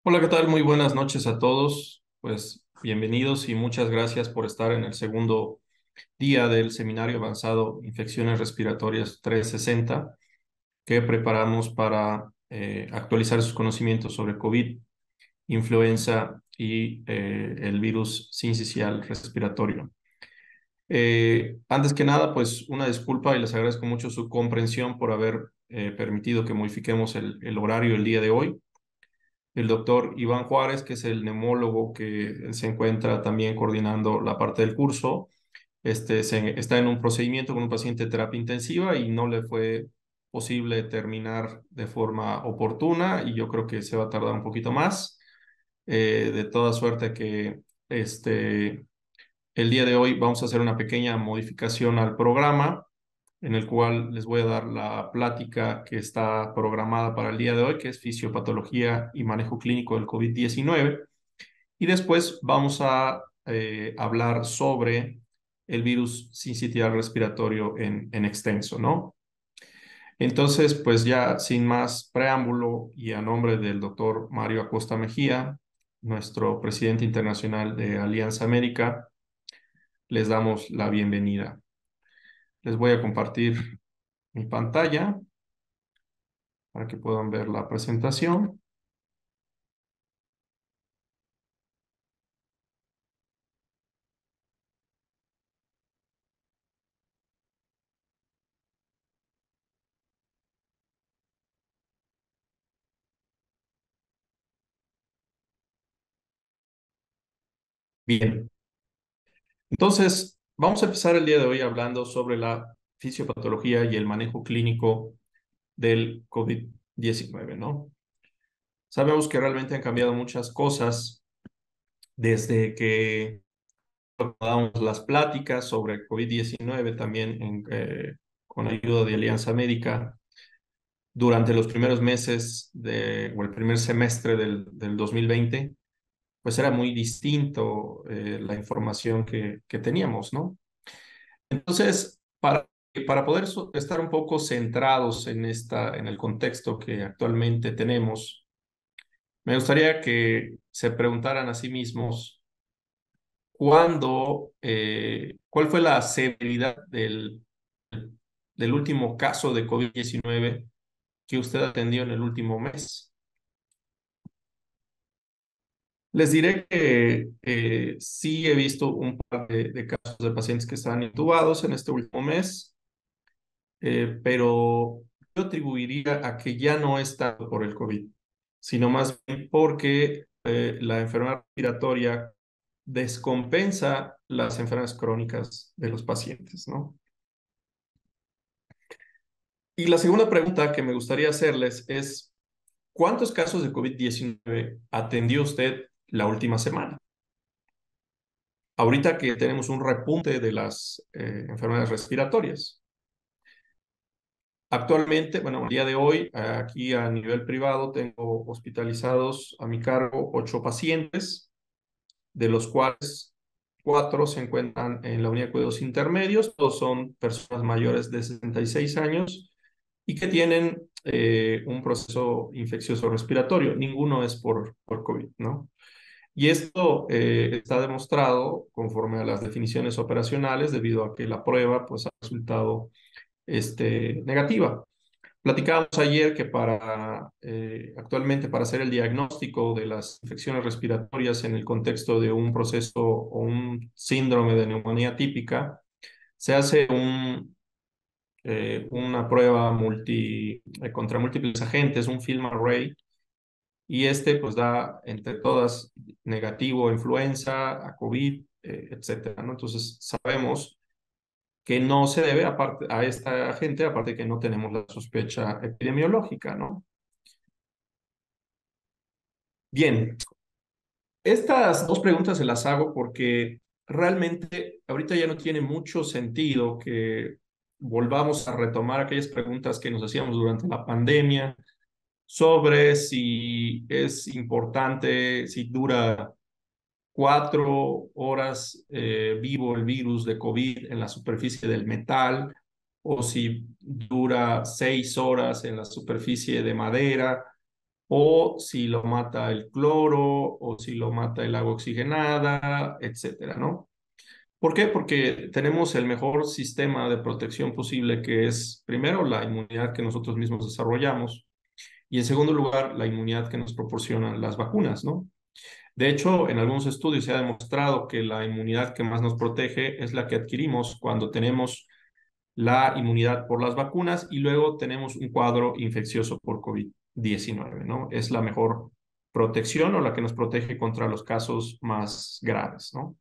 Hola, ¿qué tal? Muy buenas noches a todos. Pues bienvenidos y muchas gracias por estar en el segundo día del Seminario Avanzado Infecciones Respiratorias 360 que preparamos para actualizar sus conocimientos sobre COVID, influenza y el virus sincicial respiratorio. Antes que nada, pues una disculpa y les agradezco mucho su comprensión por haber permitido que modifiquemos el horario el día de hoy. El doctor Iván Juárez, que es el neumólogo que se encuentra también coordinando la parte del curso, está en un procedimiento con un paciente de terapia intensiva y no le fue posible terminar de forma oportuna y yo creo que se va a tardar un poquito más. De toda suerte que el día de hoy vamos a hacer una pequeña modificación al programa en el cual les voy a dar la plática que está programada para el día de hoy, que es fisiopatología y manejo clínico del COVID-19. Y después vamos a hablar sobre el virus sincitial respiratorio en extenso, ¿no? Entonces, pues ya sin más preámbulo y a nombre del doctor Mario Acosta Mejía, nuestro presidente internacional de Alianza América, les damos la bienvenida. Les voy a compartir mi pantalla para que puedan ver la presentación. Bien, entonces vamos a empezar el día de hoy hablando sobre la fisiopatología y el manejo clínico del COVID-19, ¿no? Sabemos que realmente han cambiado muchas cosas desde que damos las pláticas sobre COVID-19 también con ayuda de Alianza Médica durante los primeros meses o el primer semestre del 2020, pues era muy distinto la información que teníamos, ¿no? Entonces, para poder estar un poco centrados en el contexto que actualmente tenemos, me gustaría que se preguntaran a sí mismos cuál fue la severidad del último caso de COVID-19 que usted atendió en el último mes. Les diré que sí he visto un par de casos de pacientes que están intubados en este último mes, pero yo atribuiría a que ya no es tanto por el COVID, sino más bien porque la enfermedad respiratoria descompensa las enfermedades crónicas de los pacientes, ¿no? Y la segunda pregunta que me gustaría hacerles es, ¿cuántos casos de COVID-19 atendió usted la última semana? Ahorita que tenemos un repunte de las enfermedades respiratorias. Actualmente, bueno, el día de hoy, aquí a nivel privado, tengo hospitalizados a mi cargo 8 pacientes, de los cuales 4 se encuentran en la unidad de cuidados intermedios. Todos son personas mayores de 66 años y que tienen un proceso infeccioso respiratorio. Ninguno es por COVID, ¿no? Y esto está demostrado conforme a las definiciones operacionales debido a que la prueba pues, ha resultado negativa. Platicábamos ayer que actualmente para hacer el diagnóstico de las infecciones respiratorias en el contexto de un proceso o un síndrome de neumonía típica, se hace una prueba contra múltiples agentes, un film array, y pues da entre todas negativo a influenza, a COVID, etcétera, ¿no? Entonces sabemos que no se debe a esta gente, aparte que no tenemos la sospecha epidemiológica, ¿no? Bien, estas dos preguntas se las hago porque realmente ahorita ya no tiene mucho sentido que volvamos a retomar aquellas preguntas que nos hacíamos durante la pandemia sobre si es importante, si dura 4 horas vivo el virus de COVID en la superficie del metal, o si dura 6 horas en la superficie de madera, o si lo mata el cloro, o si lo mata el agua oxigenada, etcétera, ¿no? ¿Por qué? Porque tenemos el mejor sistema de protección posible, que es, primero, la inmunidad que nosotros mismos desarrollamos, y en segundo lugar, la inmunidad que nos proporcionan las vacunas, ¿no? De hecho, en algunos estudios se ha demostrado que la inmunidad que más nos protege es la que adquirimos cuando tenemos la inmunidad por las vacunas y luego tenemos un cuadro infeccioso por COVID-19, ¿no? Es la mejor protección o la que nos protege contra los casos más graves, ¿no?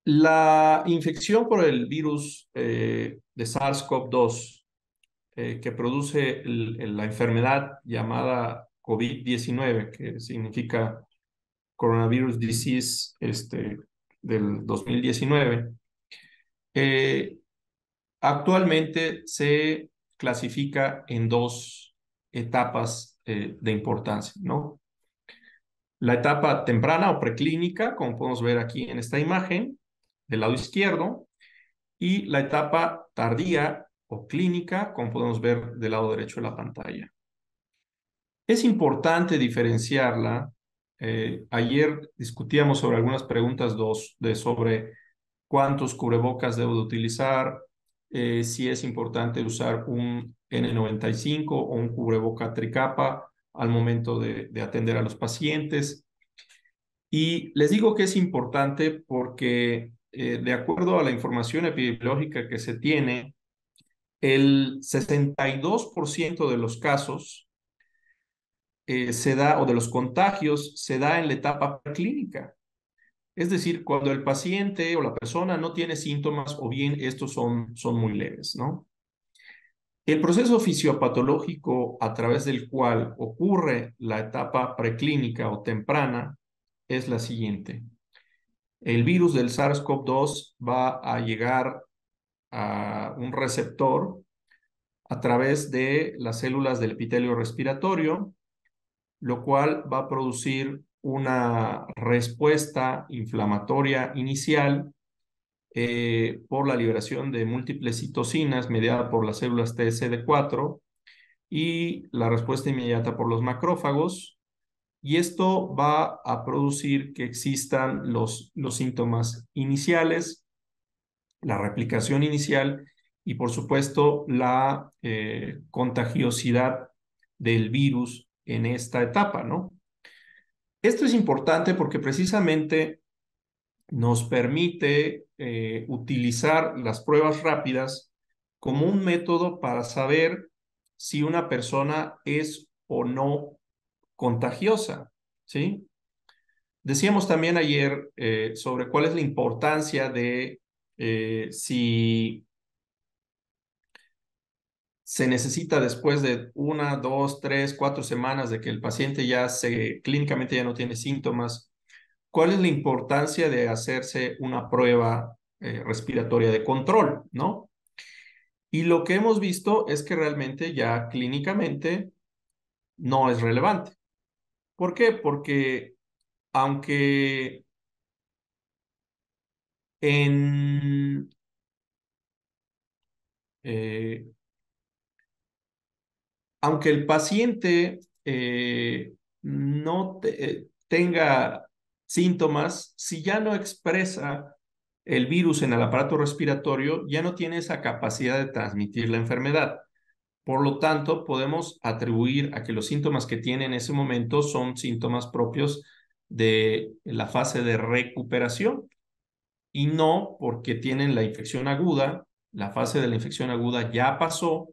La infección por el virus de SARS-CoV-2 que produce la enfermedad llamada COVID-19, que significa Coronavirus Disease del 2019, eh, actualmente se clasifica en dos etapas de importancia, ¿no? La etapa temprana o preclínica, como podemos ver aquí en esta imagen, del lado izquierdo, y la etapa tardía o clínica, como podemos ver del lado derecho de la pantalla. Es importante diferenciarla Ayer discutíamos sobre algunas preguntas sobre cuántos cubrebocas debo de utilizar, si es importante usar un N95 o un cubreboca tricapa al momento de atender a los pacientes. Y les digo que es importante porque de acuerdo a la información epidemiológica que se tiene, el 62% de los casos se da, o de los contagios, se da en la etapa clínica. Es decir, cuando el paciente o la persona no tiene síntomas o bien estos son muy leves, ¿no? El proceso fisiopatológico a través del cual ocurre la etapa preclínica o temprana es la siguiente. El virus del SARS-CoV-2 va a llegar a un receptor a través de las células del epitelio respiratorio, lo cual va a producir una respuesta inflamatoria inicial por la liberación de múltiples citocinas mediada por las células TSD4 y la respuesta inmediata por los macrófagos. Y esto va a producir que existan los síntomas iniciales, la replicación inicial y, por supuesto, la contagiosidad del virus en esta etapa, ¿no? Esto es importante porque precisamente nos permite utilizar las pruebas rápidas como un método para saber si una persona es o no contagiosa, ¿sí? Decíamos también ayer sobre cuál es la importancia de si se necesita después de 1, 2, 3, 4 semanas de que el paciente clínicamente ya no tiene síntomas. ¿Cuál es la importancia de hacerse una prueba respiratoria de control, ¿no? Y lo que hemos visto es que realmente ya clínicamente no es relevante. ¿Por qué? Porque aunque en, eh, aunque el paciente no tenga síntomas, si ya no expresa el virus en el aparato respiratorio, ya no tiene esa capacidad de transmitir la enfermedad. Por lo tanto, podemos atribuir a que los síntomas que tiene en ese momento son síntomas propios de la fase de recuperación y no porque tienen la infección aguda. La fase de la infección aguda ya pasó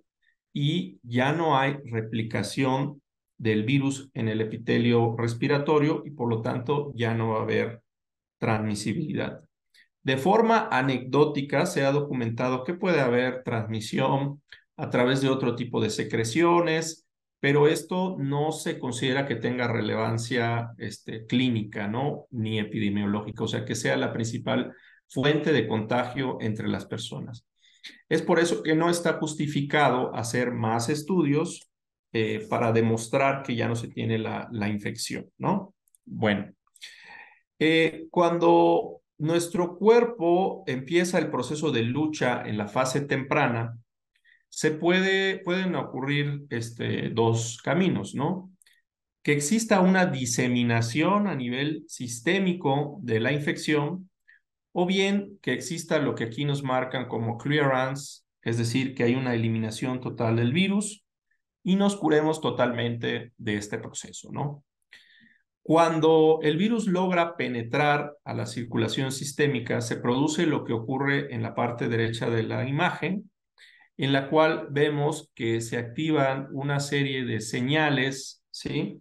y ya no hay replicación del virus en el epitelio respiratorio y por lo tanto ya no va a haber transmisibilidad. De forma anecdótica se ha documentado que puede haber transmisión a través de otro tipo de secreciones, pero esto no se considera que tenga relevancia clínica, ¿no? Ni epidemiológica, o sea, que sea la principal fuente de contagio entre las personas. Es por eso que no está justificado hacer más estudios para demostrar que ya no se tiene la infección, ¿no? Bueno, cuando nuestro cuerpo empieza el proceso de lucha en la fase temprana, pueden ocurrir dos caminos, ¿no? Que exista una diseminación a nivel sistémico de la infección, o bien que exista lo que aquí nos marcan como clearance, es decir, que hay una eliminación total del virus y nos curemos totalmente de este proceso, ¿no? Cuando el virus logra penetrar a la circulación sistémica, se produce lo que ocurre en la parte derecha de la imagen, en la cual vemos que se activan una serie de señales, ¿sí?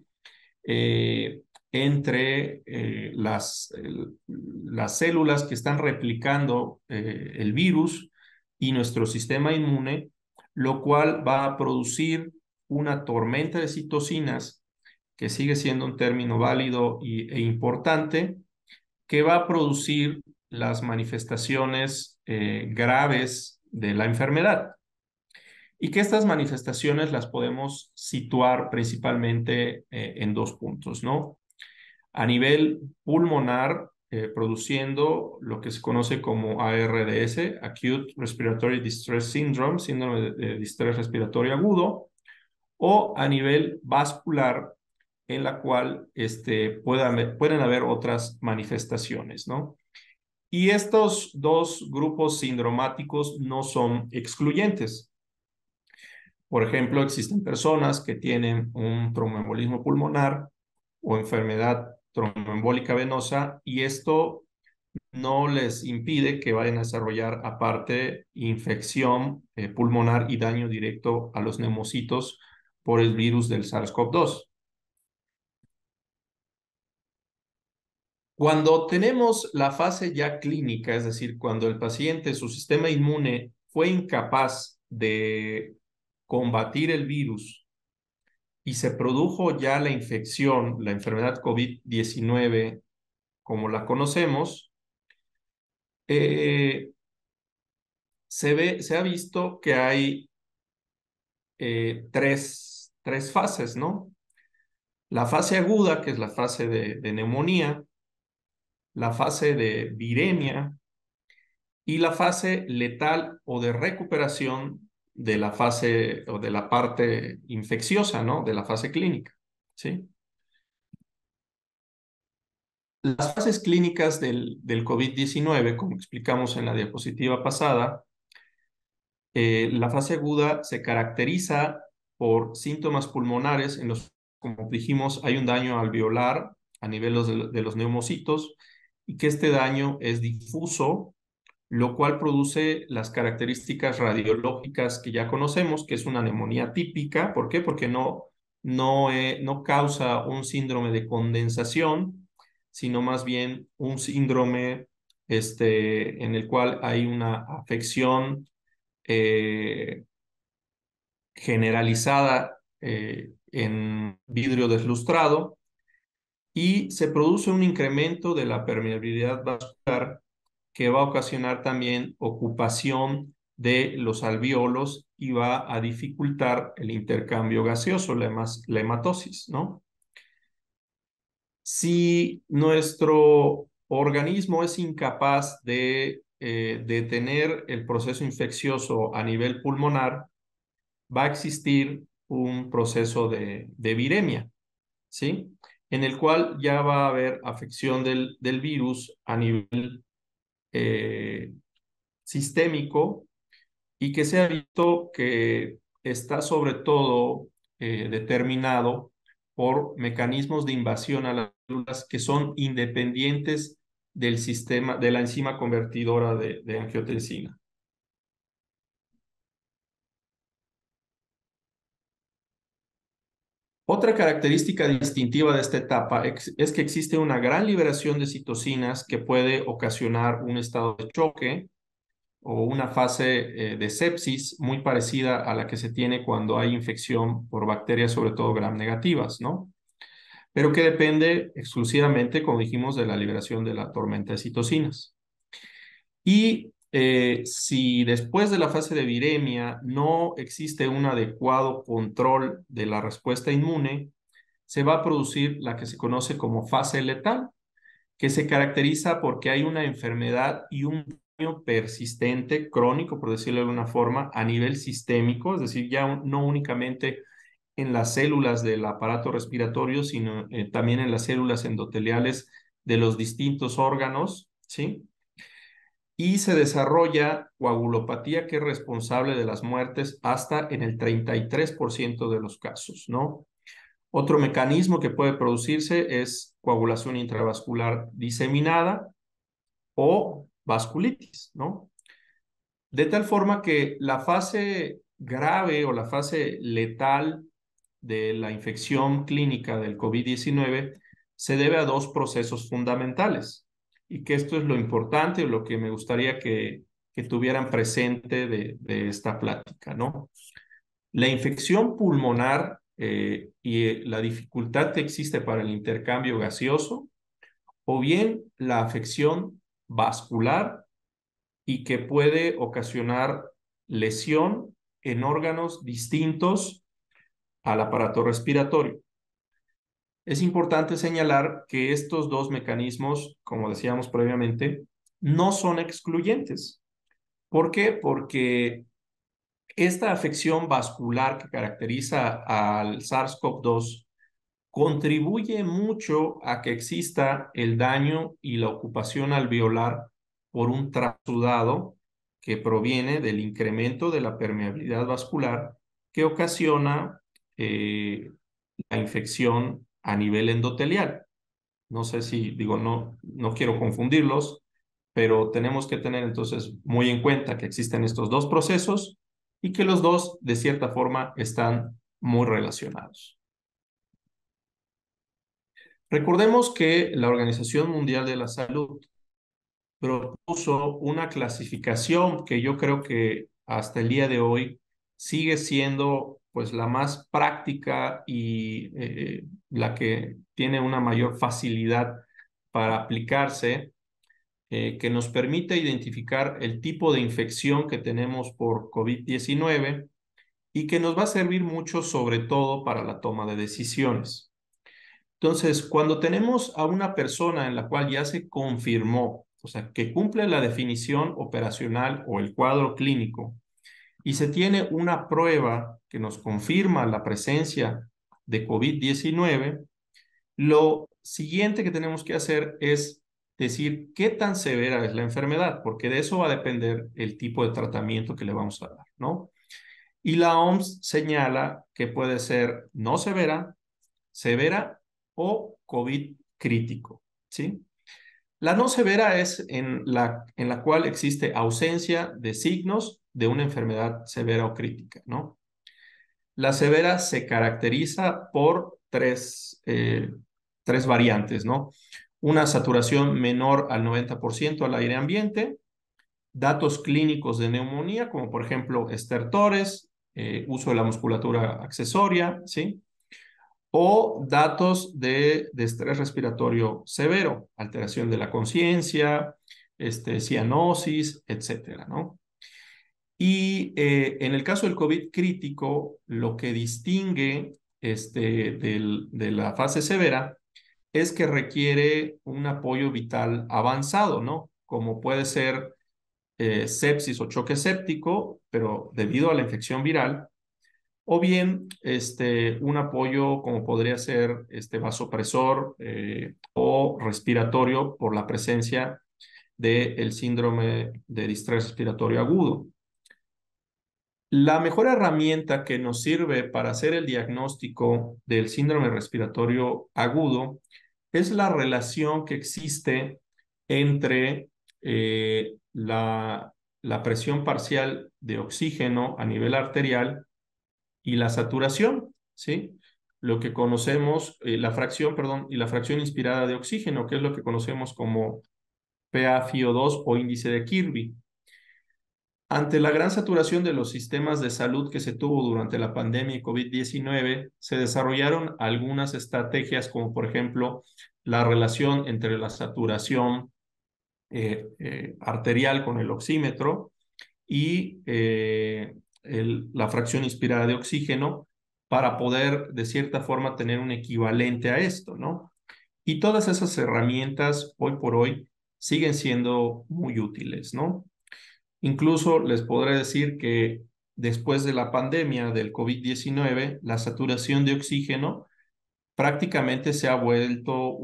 Eh, entre las células que están replicando el virus y nuestro sistema inmune, lo cual va a producir una tormenta de citocinas, que sigue siendo un término válido e importante, que va a producir las manifestaciones graves de la enfermedad. Y que estas manifestaciones las podemos situar principalmente en dos puntos, ¿no? A nivel pulmonar, produciendo lo que se conoce como ARDS, Acute Respiratory Distress Syndrome, síndrome de distrés respiratorio agudo, o a nivel vascular, en la cual pueden haber otras manifestaciones, ¿no? Y estos dos grupos sindromáticos no son excluyentes. Por ejemplo, existen personas que tienen un tromboembolismo pulmonar o enfermedad tromboembólica venosa y esto no les impide que vayan a desarrollar aparte infección pulmonar y daño directo a los neumocitos por el virus del SARS-CoV-2. Cuando tenemos la fase ya clínica, es decir, cuando el paciente, su sistema inmune fue incapaz de combatir el virus y se produjo ya la infección, la enfermedad COVID-19 como la conocemos, eh, se ha visto que hay tres fases, ¿no? La fase aguda, que es la fase de neumonía, la fase de viremia y la fase letal o de recuperación de la fase o de la parte infecciosa, ¿no? De la fase clínica, ¿sí? Las fases clínicas del COVID-19, como explicamos en la diapositiva pasada, la fase aguda se caracteriza por síntomas pulmonares en los, como dijimos, hay un daño alveolar a nivel de los neumocitos y que este daño es difuso, lo cual produce las características radiológicas que ya conocemos, que es una neumonía típica. ¿Por qué? Porque no causa un síndrome de condensación, sino más bien un síndrome en el cual hay una afección eh, generalizada en vidrio deslustrado y se produce un incremento de la permeabilidad vascular que va a ocasionar también ocupación de los alvéolos y va a dificultar el intercambio gaseoso, la hematosis, ¿no? Si nuestro organismo es incapaz de detener el proceso infeccioso a nivel pulmonar, va a existir un proceso de viremia, ¿sí? En el cual ya va a haber afección del virus a nivel eh, sistémico y que se ha visto que está sobre todo determinado por mecanismos de invasión a las células que son independientes del sistema, de la enzima convertidora de angiotensina. Otra característica distintiva de esta etapa es que existe una gran liberación de citocinas que puede ocasionar un estado de choque o una fase de sepsis muy parecida a la que se tiene cuando hay infección por bacterias, sobre todo gram negativas, ¿no? Pero que depende exclusivamente, como dijimos, de la liberación de la tormenta de citocinas. Y si después de la fase de viremia no existe un adecuado control de la respuesta inmune, se va a producir la que se conoce como fase letal, que se caracteriza porque hay una enfermedad y un daño persistente, crónico, por decirlo de alguna forma, a nivel sistémico, es decir, ya no únicamente en las células del aparato respiratorio, sino también en las células endoteliales de los distintos órganos, ¿sí? Y se desarrolla coagulopatía que es responsable de las muertes hasta en el 33% de los casos, ¿no? Otro mecanismo que puede producirse es coagulación intravascular diseminada o vasculitis, ¿no? De tal forma que la fase grave o la fase letal de la infección clínica del COVID-19 se debe a dos procesos fundamentales y que esto es lo importante o lo que me gustaría que tuvieran presente de esta plática, ¿no? La infección pulmonar y la dificultad que existe para el intercambio gaseoso o bien la afección vascular y que puede ocasionar lesión en órganos distintos al aparato respiratorio. Es importante señalar que estos dos mecanismos, como decíamos previamente, no son excluyentes. ¿Por qué? Porque esta afección vascular que caracteriza al SARS-CoV-2 contribuye mucho a que exista el daño y la ocupación alveolar por un trasudado que proviene del incremento de la permeabilidad vascular que ocasiona la infección a nivel endotelial. No sé si, digo, no quiero confundirlos, pero tenemos que tener entonces muy en cuenta que existen estos dos procesos y que los dos, de cierta forma, están muy relacionados. Recordemos que la Organización Mundial de la Salud propuso una clasificación que yo creo que hasta el día de hoy sigue siendo pues la más práctica y la que tiene una mayor facilidad para aplicarse, que nos permite identificar el tipo de infección que tenemos por COVID-19 y que nos va a servir mucho sobre todo para la toma de decisiones. Entonces, cuando tenemos a una persona en la cual ya se confirmó, o sea, que cumple la definición operacional o el cuadro clínico, y se tiene una prueba que nos confirma la presencia de COVID-19, lo siguiente que tenemos que hacer es decir qué tan severa es la enfermedad, porque de eso va a depender el tipo de tratamiento que le vamos a dar, ¿no? Y la OMS señala que puede ser no severa, severa o COVID crítico, ¿sí? La no severa es en la cual existe ausencia de signos de una enfermedad severa o crítica, ¿no? La severa se caracteriza por tres variantes, ¿no? Una saturación menor al 90% al aire ambiente, datos clínicos de neumonía, como por ejemplo estertores, uso de la musculatura accesoria, ¿sí? O datos de estrés respiratorio severo, alteración de la conciencia, cianosis, etcétera, ¿no? Y en el caso del COVID crítico, lo que distingue de la fase severa es que requiere un apoyo vital avanzado, ¿no? Como puede ser sepsis o choque séptico, pero debido a la infección viral, o bien un apoyo como podría ser vasopresor o respiratorio por la presencia del síndrome de distrés respiratorio agudo. La mejor herramienta que nos sirve para hacer el diagnóstico del síndrome respiratorio agudo es la relación que existe entre la presión parcial de oxígeno a nivel arterial y la saturación, ¿sí? Lo que conocemos, la fracción, perdón, y la fracción inspirada de oxígeno, que es lo que conocemos como PaFiO2 o índice de Kirby. Ante la gran saturación de los sistemas de salud que se tuvo durante la pandemia de COVID-19, se desarrollaron algunas estrategias como por ejemplo la relación entre la saturación arterial con el oxímetro y la fracción inspirada de oxígeno para poder de cierta forma tener un equivalente a esto, ¿no? Y todas esas herramientas hoy por hoy siguen siendo muy útiles, ¿no? Incluso les podré decir que después de la pandemia del COVID-19, la saturación de oxígeno prácticamente se ha vuelto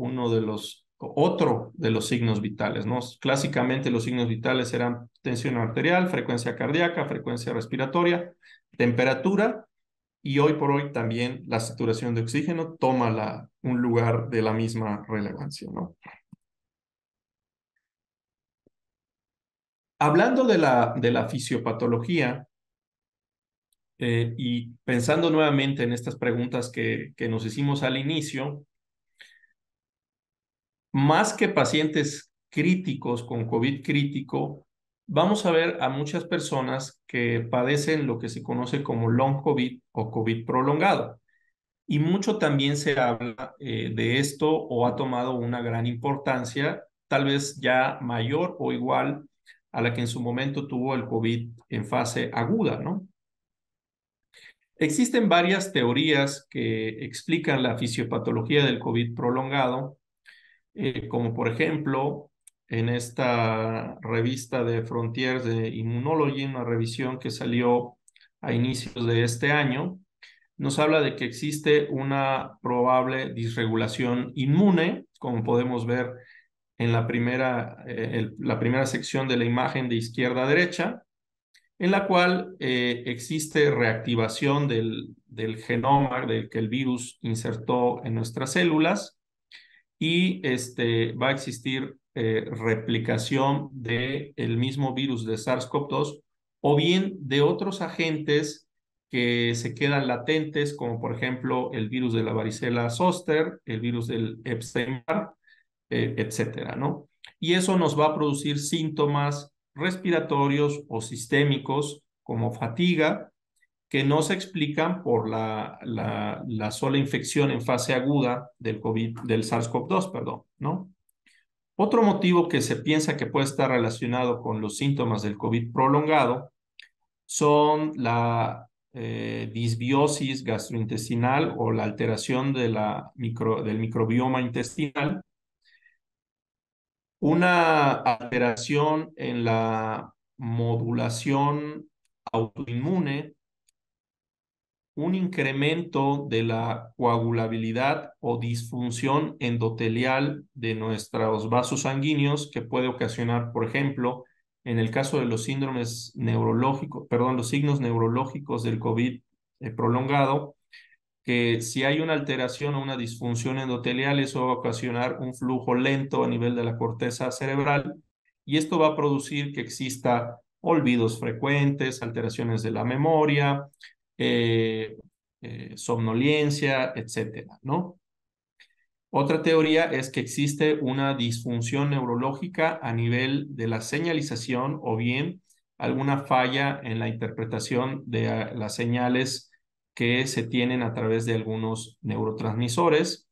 otro de los signos vitales, ¿no? Clásicamente los signos vitales eran tensión arterial, frecuencia cardíaca, frecuencia respiratoria, temperatura, y hoy por hoy también la saturación de oxígeno toma un lugar de la misma relevancia, ¿no? Hablando de la fisiopatología, y pensando nuevamente en estas preguntas que nos hicimos al inicio, más que pacientes críticos con COVID crítico, vamos a ver a muchas personas que padecen lo que se conoce como long COVID o COVID prolongado. Y mucho también se habla de esto o ha tomado una gran importancia, tal vez ya mayor o igual a la que en su momento tuvo el COVID en fase aguda, ¿no? Existen varias teorías que explican la fisiopatología del COVID prolongado, como por ejemplo en esta revista de Frontiers de Immunology, una revisión que salió a inicios de este año, nos habla de que existe una probable disregulación inmune, como podemos ver en la primera sección de la imagen de izquierda a derecha, en la cual existe reactivación del genoma del que el virus insertó en nuestras células y va a existir replicación del mismo virus de SARS-CoV-2 o bien de otros agentes que se quedan latentes, como por ejemplo el virus de la varicela zoster, el virus del Epstein-Barr, etcétera, ¿no? Y eso nos va a producir síntomas respiratorios o sistémicos como fatiga, que no se explican por la sola infección en fase aguda del COVID, del SARS-CoV-2, perdón, ¿no? Otro motivo que se piensa que puede estar relacionado con los síntomas del COVID prolongado son la disbiosis gastrointestinal o la alteración del microbioma intestinal, una alteración en la modulación autoinmune, un incremento de la coagulabilidad o disfunción endotelial de nuestros vasos sanguíneos que puede ocasionar, por ejemplo, en el caso de los síndromes neurológicos, perdón, los signos neurológicos del COVID prolongado, que si hay una alteración o una disfunción endotelial, eso va a ocasionar un flujo lento a nivel de la corteza cerebral y esto va a producir que exista olvidos frecuentes, alteraciones de la memoria, eh, somnolencia, etcétera, ¿no? Otra teoría es que existe una disfunción neurológica a nivel de la señalización o bien alguna falla en la interpretación de las señales que se tienen a través de algunos neurotransmisores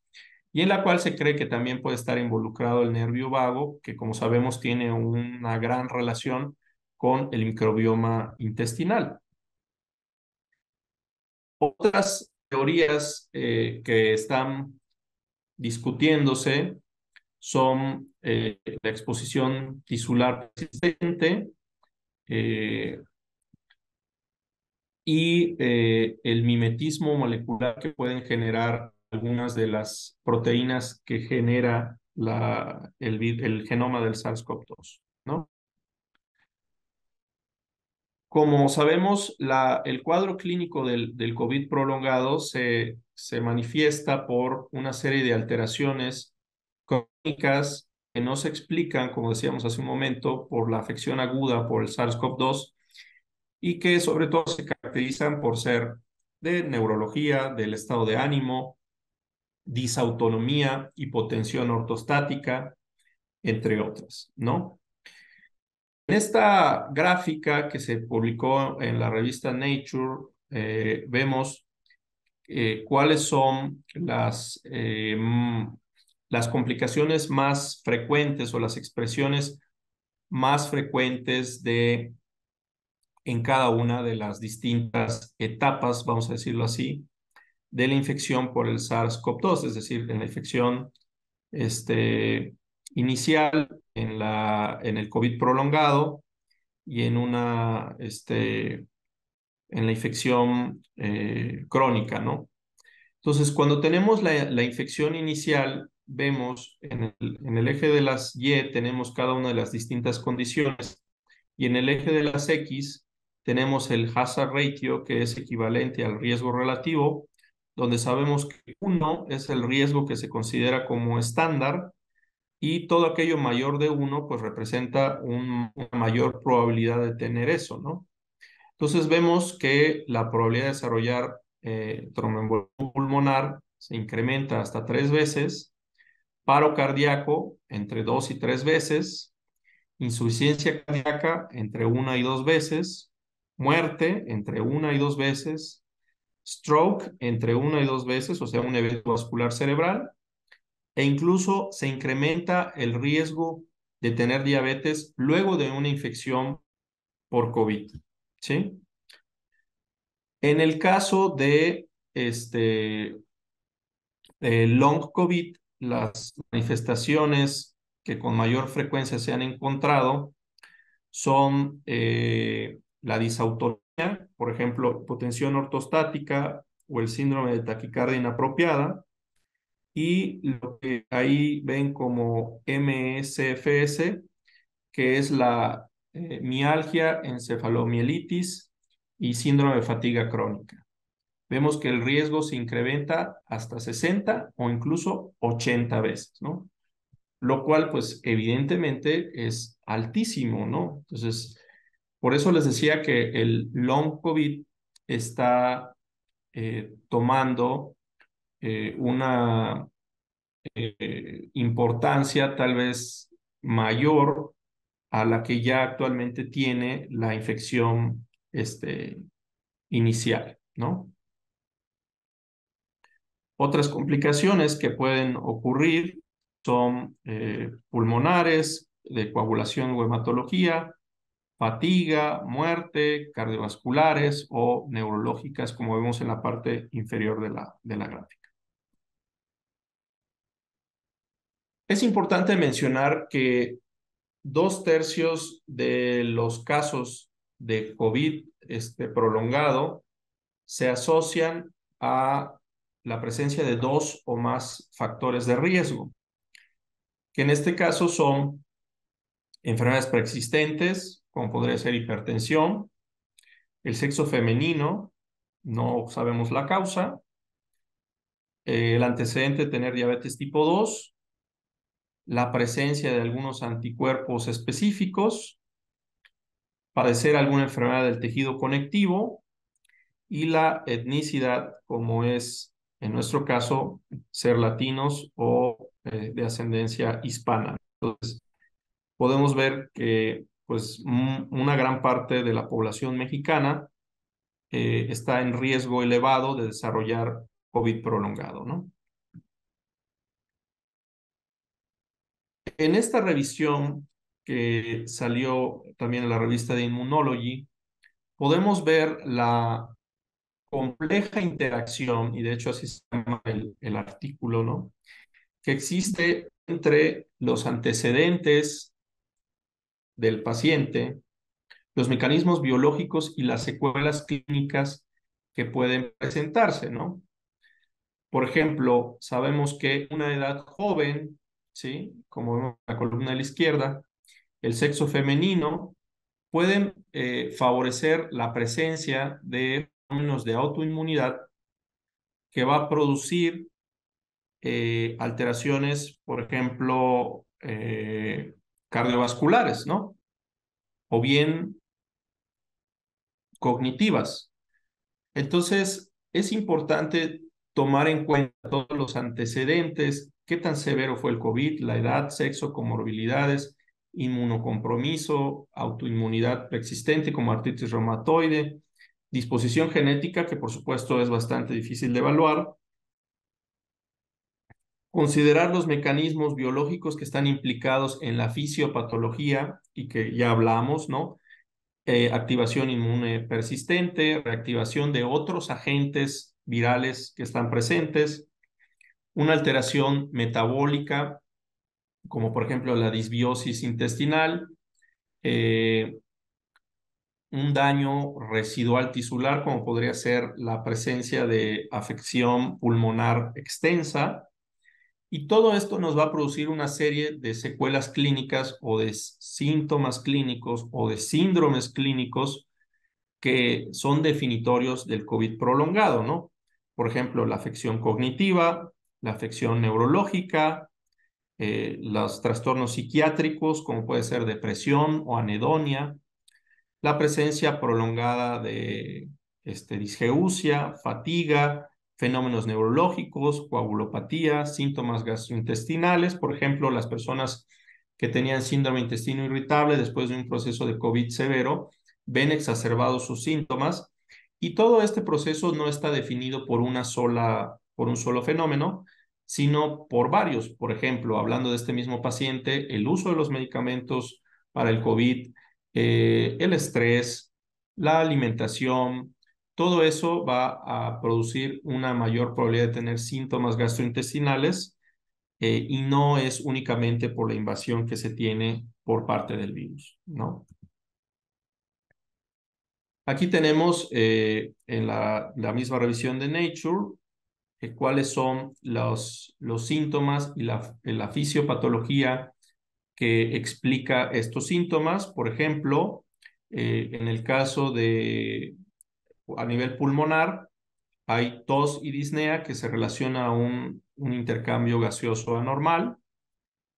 y en la cual se cree que también puede estar involucrado el nervio vago, que como sabemos tiene una gran relación con el microbioma intestinal. Otras teorías que están discutiéndose son la exposición tisular persistente eh, y el mimetismo molecular que pueden generar algunas de las proteínas que genera el genoma del SARS-CoV-2, ¿no? Como sabemos, el cuadro clínico del COVID prolongado se manifiesta por una serie de alteraciones crónicas que no se explican, como decíamos hace un momento, por la afección aguda por el SARS-CoV-2 y que sobre todo se caracterizan por ser de neurología, del estado de ánimo, disautonomía, hipotensión ortostática, entre otras, ¿no? En esta gráfica que se publicó en la revista Nature, vemos cuáles son las complicaciones más frecuentes o las expresiones más frecuentes en cada una de las distintas etapas, vamos a decirlo así, de la infección por el SARS-CoV-2, es decir, en la infección inicial, en el COVID prolongado y en la infección crónica, ¿no? Entonces, cuando tenemos la infección inicial, vemos en el eje de las Y tenemos cada una de las distintas condiciones y en el eje de las X tenemos el hazard ratio, que es equivalente al riesgo relativo, donde sabemos que 1 es el riesgo que se considera como estándar y todo aquello mayor de 1 pues representa una mayor probabilidad de tener eso, ¿no? Entonces vemos que la probabilidad de desarrollar tromboembolismo pulmonar se incrementa hasta 3 veces, paro cardíaco entre 2 y 3 veces, insuficiencia cardíaca entre 1 y 2 veces, muerte entre 1 y 2 veces, stroke entre 1 y 2 veces, o sea, un evento vascular cerebral, e incluso se incrementa el riesgo de tener diabetes luego de una infección por COVID, ¿sí? En el caso de long COVID, las manifestaciones que con mayor frecuencia se han encontrado son la disautonomía, por ejemplo, hipotensión ortostática, o el síndrome de taquicardia inapropiada. Y lo que ahí ven como MSFS, que es la mialgia, encefalomielitis y síndrome de fatiga crónica. Vemos que el riesgo se incrementa hasta 60 o incluso 80 veces, ¿no? Lo cual, pues, evidentemente es altísimo, ¿no? Entonces, por eso les decía que el long COVID está tomando una importancia tal vez mayor a la que ya actualmente tiene la infección inicial, ¿no? Otras complicaciones que pueden ocurrir son pulmonares, de coagulación o hematología, fatiga, muerte, cardiovasculares o neurológicas, como vemos en la parte inferior de la gráfica. Es importante mencionar que 2/3 de los casos de COVID prolongado se asocian a la presencia de 2 o más factores de riesgo, que en este caso son enfermedades preexistentes, como podría ser hipertensión, el sexo femenino, no sabemos la causa, el antecedente de tener diabetes tipo 2, la presencia de algunos anticuerpos específicos, padecer alguna enfermedad del tejido conectivo y la etnicidad, como es en nuestro caso ser latinos o de ascendencia hispana. Entonces, podemos ver que pues una gran parte de la población mexicana está en riesgo elevado de desarrollar COVID prolongado, ¿no? En esta revisión que salió también en la revista de Immunology, podemos ver la compleja interacción, y de hecho así se llama el artículo, ¿no? Que existe entre los antecedentes del paciente, los mecanismos biológicos y las secuelas clínicas que pueden presentarse, ¿no? Por ejemplo, sabemos que una edad joven, ¿sí? Como vemos en la columna de la izquierda, el sexo femenino, pueden favorecer la presencia de fenómenos de autoinmunidad que va a producir alteraciones, por ejemplo, cardiovasculares, ¿no? O bien cognitivas. Entonces, es importante tomar en cuenta todos los antecedentes, qué tan severo fue el COVID, la edad, sexo, comorbilidades, inmunocompromiso, autoinmunidad preexistente como artritis reumatoide, disposición genética, que por supuesto es bastante difícil de evaluar, considerar los mecanismos biológicos que están implicados en la fisiopatología y que ya hablamos, ¿no? Activación inmune persistente, reactivación de otros agentes virales que están presentes, una alteración metabólica, como por ejemplo la disbiosis intestinal, un daño residual tisular, como podría ser la presencia de afección pulmonar extensa, y todo esto nos va a producir una serie de secuelas clínicas o de síntomas clínicos o de síndromes clínicos que son definitorios del COVID prolongado, ¿no? Por ejemplo, la afección cognitiva, la afección neurológica, los trastornos psiquiátricos, como puede ser depresión o anedonia, la presencia prolongada de disgeusia, fatiga, fenómenos neurológicos, coagulopatía, síntomas gastrointestinales, por ejemplo, las personas que tenían síndrome de intestino irritable después de un proceso de COVID severo, ven exacerbados sus síntomas y todo este proceso no está definido por por un solo fenómeno, sino por varios. Por ejemplo, hablando de este mismo paciente, el uso de los medicamentos para el COVID, el estrés, la alimentación, todo eso va a producir una mayor probabilidad de tener síntomas gastrointestinales y no es únicamente por la invasión que se tiene por parte del virus, ¿no? Aquí tenemos en la misma revisión de Nature cuáles son los síntomas y la fisiopatología que explica estos síntomas. Por ejemplo, en el caso de a nivel pulmonar, hay tos y disnea que se relaciona a un intercambio gaseoso anormal.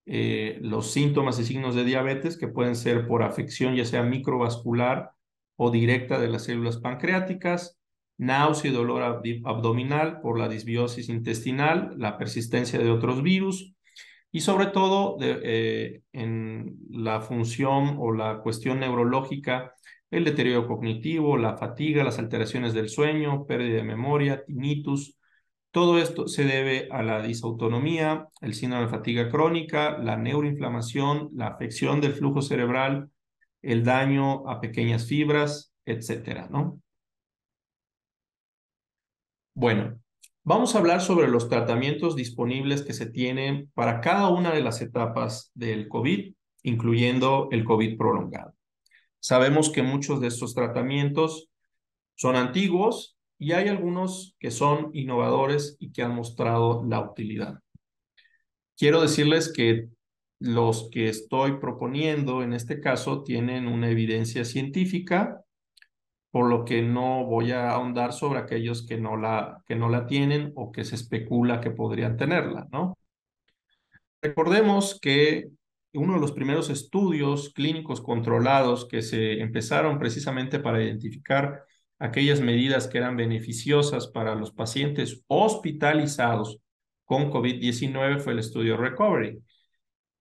Los síntomas y signos de diabetes que pueden ser por afección ya sea microvascular o directa de las células pancreáticas, náusea y dolor abdominal por la disbiosis intestinal, la persistencia de otros virus y sobre todo en la función o la cuestión neurológica, el deterioro cognitivo, la fatiga, las alteraciones del sueño, pérdida de memoria, tinnitus. Todo esto se debe a la disautonomía, el síndrome de fatiga crónica, la neuroinflamación, la afección del flujo cerebral, el daño a pequeñas fibras, etcétera, ¿no? Bueno, vamos a hablar sobre los tratamientos disponibles que se tienen para cada una de las etapas del COVID, incluyendo el COVID prolongado. Sabemos que muchos de estos tratamientos son antiguos y hay algunos que son innovadores y que han mostrado la utilidad. Quiero decirles que los que estoy proponiendo en este caso tienen una evidencia científica, por lo que no voy a ahondar sobre aquellos que no la tienen o que se especula que podrían tenerla, ¿no? Recordemos que uno de los primeros estudios clínicos controlados que se empezaron precisamente para identificar aquellas medidas que eran beneficiosas para los pacientes hospitalizados con COVID-19 fue el estudio Recovery,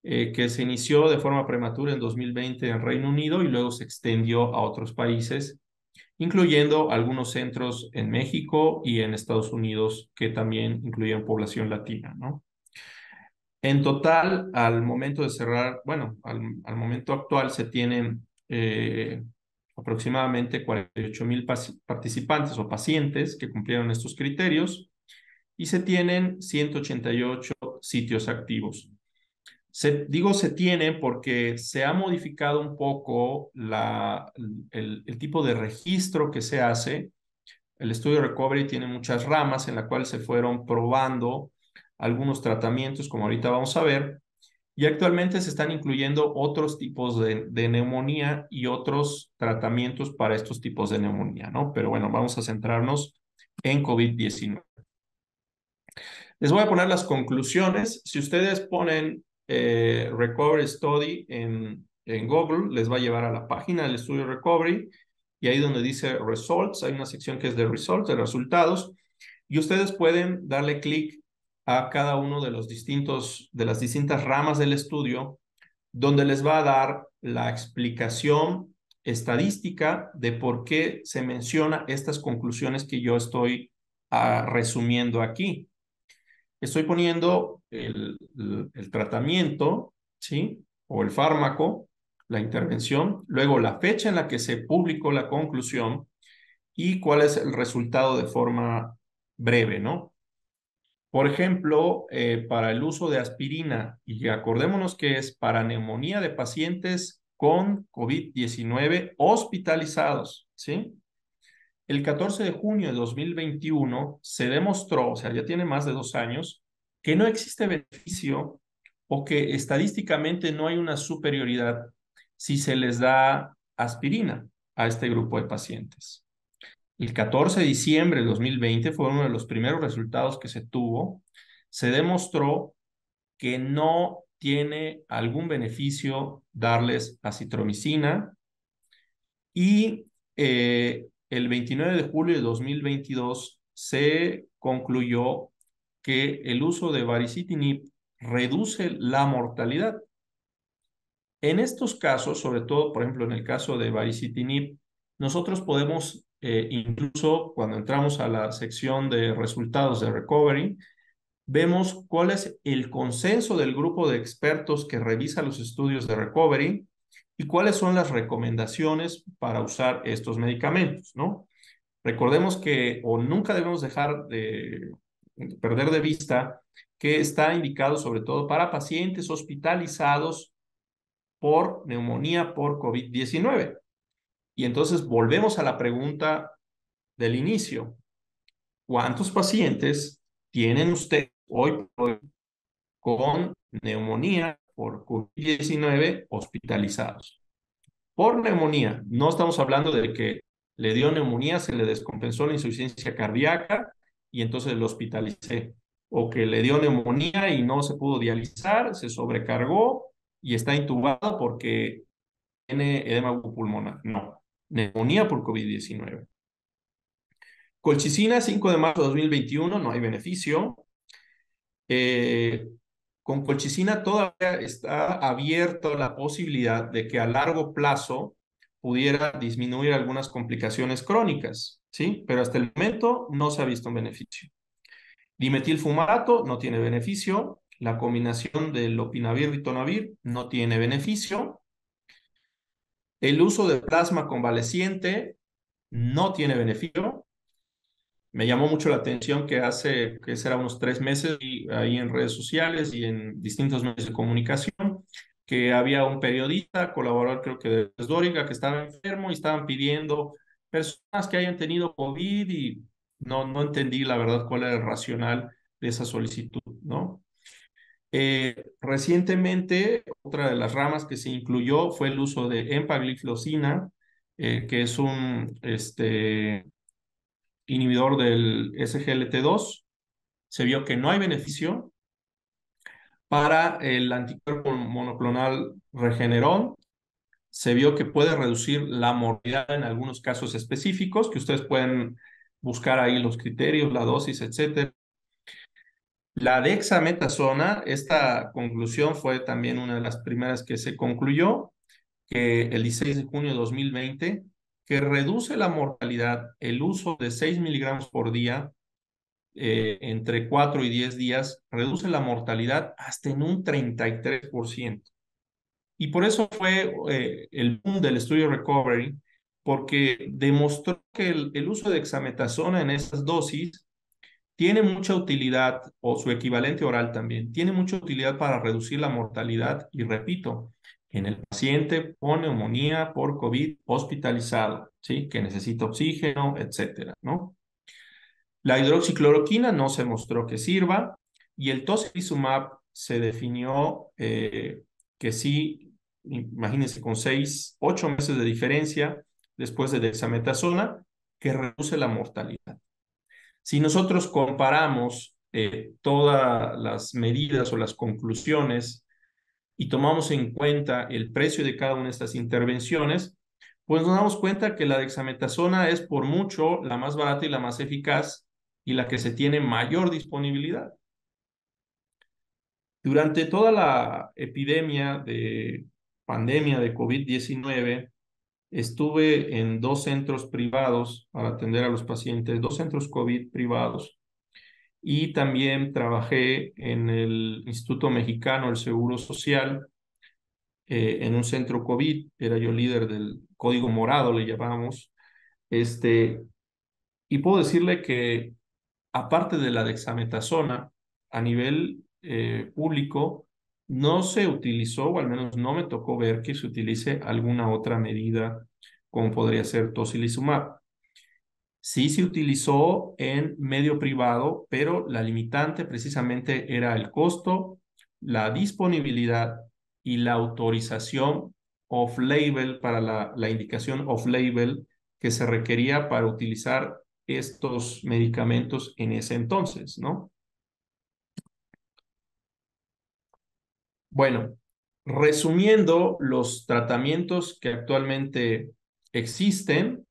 que se inició de forma prematura en 2020 en Reino Unido y luego se extendió a otros países, incluyendo algunos centros en México y en Estados Unidos que también incluían población latina, ¿no? En total, al momento de cerrar, bueno, al momento actual se tienen aproximadamente 48,000 participantes o pacientes que cumplieron estos criterios y se tienen 188 sitios activos. Digo se tiene porque se ha modificado un poco el tipo de registro que se hace. El estudio Recovery tiene muchas ramas en las cuales se fueron probando algunos tratamientos, como ahorita vamos a ver, y actualmente se están incluyendo otros tipos de neumonía y otros tratamientos para estos tipos de neumonía, ¿no? Pero bueno, vamos a centrarnos en COVID-19. Les voy a poner las conclusiones. Si ustedes ponen Recovery Study en Google, les va a llevar a la página del estudio Recovery y ahí donde dice Results, hay una sección que es de Results, de resultados, y ustedes pueden darle clic a cada uno de de las distintas ramas del estudio, donde les va a dar la explicación estadística de por qué se menciona estas conclusiones que yo estoy resumiendo aquí. Estoy poniendo el tratamiento, ¿sí? O el fármaco, la intervención, luego la fecha en la que se publicó la conclusión y cuál es el resultado de forma breve, ¿no? Por ejemplo, para el uso de aspirina, y acordémonos que es para neumonía de pacientes con COVID-19 hospitalizados, ¿sí? El 14 de junio de 2021 se demostró, o sea, ya tiene más de 2 años, que no existe beneficio o que estadísticamente no hay una superioridad si se les da aspirina a este grupo de pacientes. El 14 de diciembre de 2020 fue uno de los primeros resultados que se tuvo. Se demostró que no tiene algún beneficio darles acitromicina y el 29 de julio de 2022 se concluyó que el uso de baricitinib reduce la mortalidad. En estos casos, sobre todo, por ejemplo, en el caso de baricitinib, nosotros podemos, incluso cuando entramos a la sección de resultados de Recovery, vemos cuál es el consenso del grupo de expertos que revisa los estudios de Recovery y cuáles son las recomendaciones para usar estos medicamentos, ¿no? Recordemos que, o nunca debemos dejar de perder de vista, que está indicado sobre todo para pacientes hospitalizados por neumonía por COVID-19. Y entonces volvemos a la pregunta del inicio. ¿Cuántos pacientes tienen ustedes hoy por hoy con neumonía por COVID-19 hospitalizados? Por neumonía, no estamos hablando de que le dio neumonía, se le descompensó la insuficiencia cardíaca y entonces lo hospitalicé. O que le dio neumonía y no se pudo dializar, se sobrecargó y está intubado porque tiene edema pulmonar. No, neumonía por COVID-19. Colchicina, 5 de marzo de 2021, no hay beneficio. Eh, con colchicina todavía está abierta la posibilidad de que a largo plazo pudiera disminuir algunas complicaciones crónicas, ¿sí? Pero hasta el momento no se ha visto un beneficio. Dimetilfumarato no tiene beneficio. La combinación del lopinavir-ritonavir no tiene beneficio. El uso de plasma convaleciente no tiene beneficio. Me llamó mucho la atención que hace, que será unos 3 meses, y ahí en redes sociales y en distintos medios de comunicación, que había un periodista, colaborador creo que de Dóriga, que estaba enfermo y estaban pidiendo personas que hayan tenido COVID y no entendí la verdad cuál era el racional de esa solicitud, ¿no? Recientemente, otra de las ramas que se incluyó fue el uso de empagliflozina, que es un inhibidor del SGLT2. Se vio que no hay beneficio para el anticuerpo monoclonal Regeneron. Se vio que puede reducir la mortalidad en algunos casos específicos, que ustedes pueden buscar ahí los criterios, la dosis, etcétera. La dexametasona, esta conclusión fue también una de las primeras que se concluyó, que el 16 de junio de 2020, que reduce la mortalidad el uso de 6 miligramos por día entre 4 y 10 días, reduce la mortalidad hasta en un 33%. Y por eso fue el boom del estudio Recovery, porque demostró que el uso de dexametasona en esas dosis tiene mucha utilidad, o su equivalente oral también, tiene mucha utilidad para reducir la mortalidad, y repito, en el paciente con neumonía por COVID hospitalizado, ¿sí? Que necesita oxígeno, etcétera, ¿no? La hidroxicloroquina no se mostró que sirva, y el tocilizumab se definió que sí, imagínense, con 8 meses de diferencia después de dexametasona, que reduce la mortalidad. Si nosotros comparamos todas las medidas o las conclusiones y tomamos en cuenta el precio de cada una de estas intervenciones, pues nos damos cuenta que la dexametasona es por mucho la más barata y la más eficaz, y la que se tiene mayor disponibilidad. Durante toda la epidemia de pandemia de COVID-19, estuve en 2 centros privados para atender a los pacientes, 2 centros COVID privados, y también trabajé en el Instituto Mexicano del Seguro Social, en un centro COVID. Era yo líder del código morado, le llamamos. Y puedo decirle que, aparte de la dexametasona, a nivel público, no se utilizó, o al menos no me tocó ver que se utilice alguna otra medida como podría ser tocilizumab. Sí se utilizó en medio privado, pero la limitante precisamente era el costo, la disponibilidad y la autorización off-label, para la indicación off-label que se requería para utilizar estos medicamentos en ese entonces, ¿no? Bueno, resumiendo los tratamientos que actualmente existen,